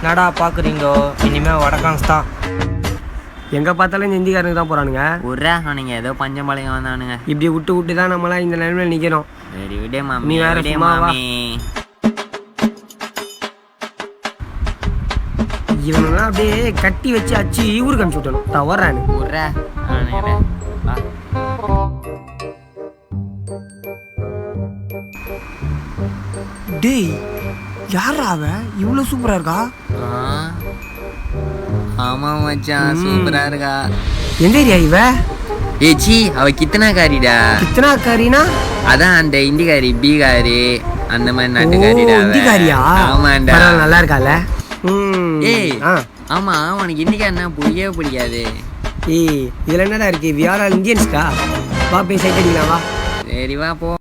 என்னடா பார்க்குறீங்கோ, இனிமேல் வடக்கான்ஸ் தான். எங்கே பார்த்தாலும் இந்த இந்திக்காரனுக்கு தான் போகிறானுங்க. உர்றா அவனுங்க ஏதோ பஞ்சம்பாளையம் வந்தானுங்க. இப்படி விட்டு தான் நம்மளாம் இந்த நிலைமையில் நிற்கணும். சரி விடே மாமி, நீ வேற விடே சும்மா வா. மாமி. இவனெல்லாம் அப்படியே கட்டி வச்சு அச்சு ஊருக்கு அனுப்பிச்சு விட்டணும். தவறானு உர்றா அவனுங்க வா. டேய், யாரா அவ இவ்வளோ சூப்பராக இருக்கா? ஆமா மச்சான், சூப்பரா இருக்கா. எந்த ஏரியா இவ? ஏச்சி அவ கித்தனாக்காரிடா. கித்தனாக்காரினா? அதான் அந்த இந்திக்காரி, பீகாரி அந்த மாதிரி நாட்டுக்காரிடா. இந்திக்காரியா? ஆமாண்டா. நல்லா இருக்கால. ஏய் ஆமா, உனக்கு இந்திக்காரினா பிடிக்கவே பிடிக்காது. ஏய், இதுல என்னடா இருக்கு? வி ஆர் ஆல் இந்தியன்ஸ்டா. வா போய் சைட் அடிக்கலாம் வா. சரி வா போ.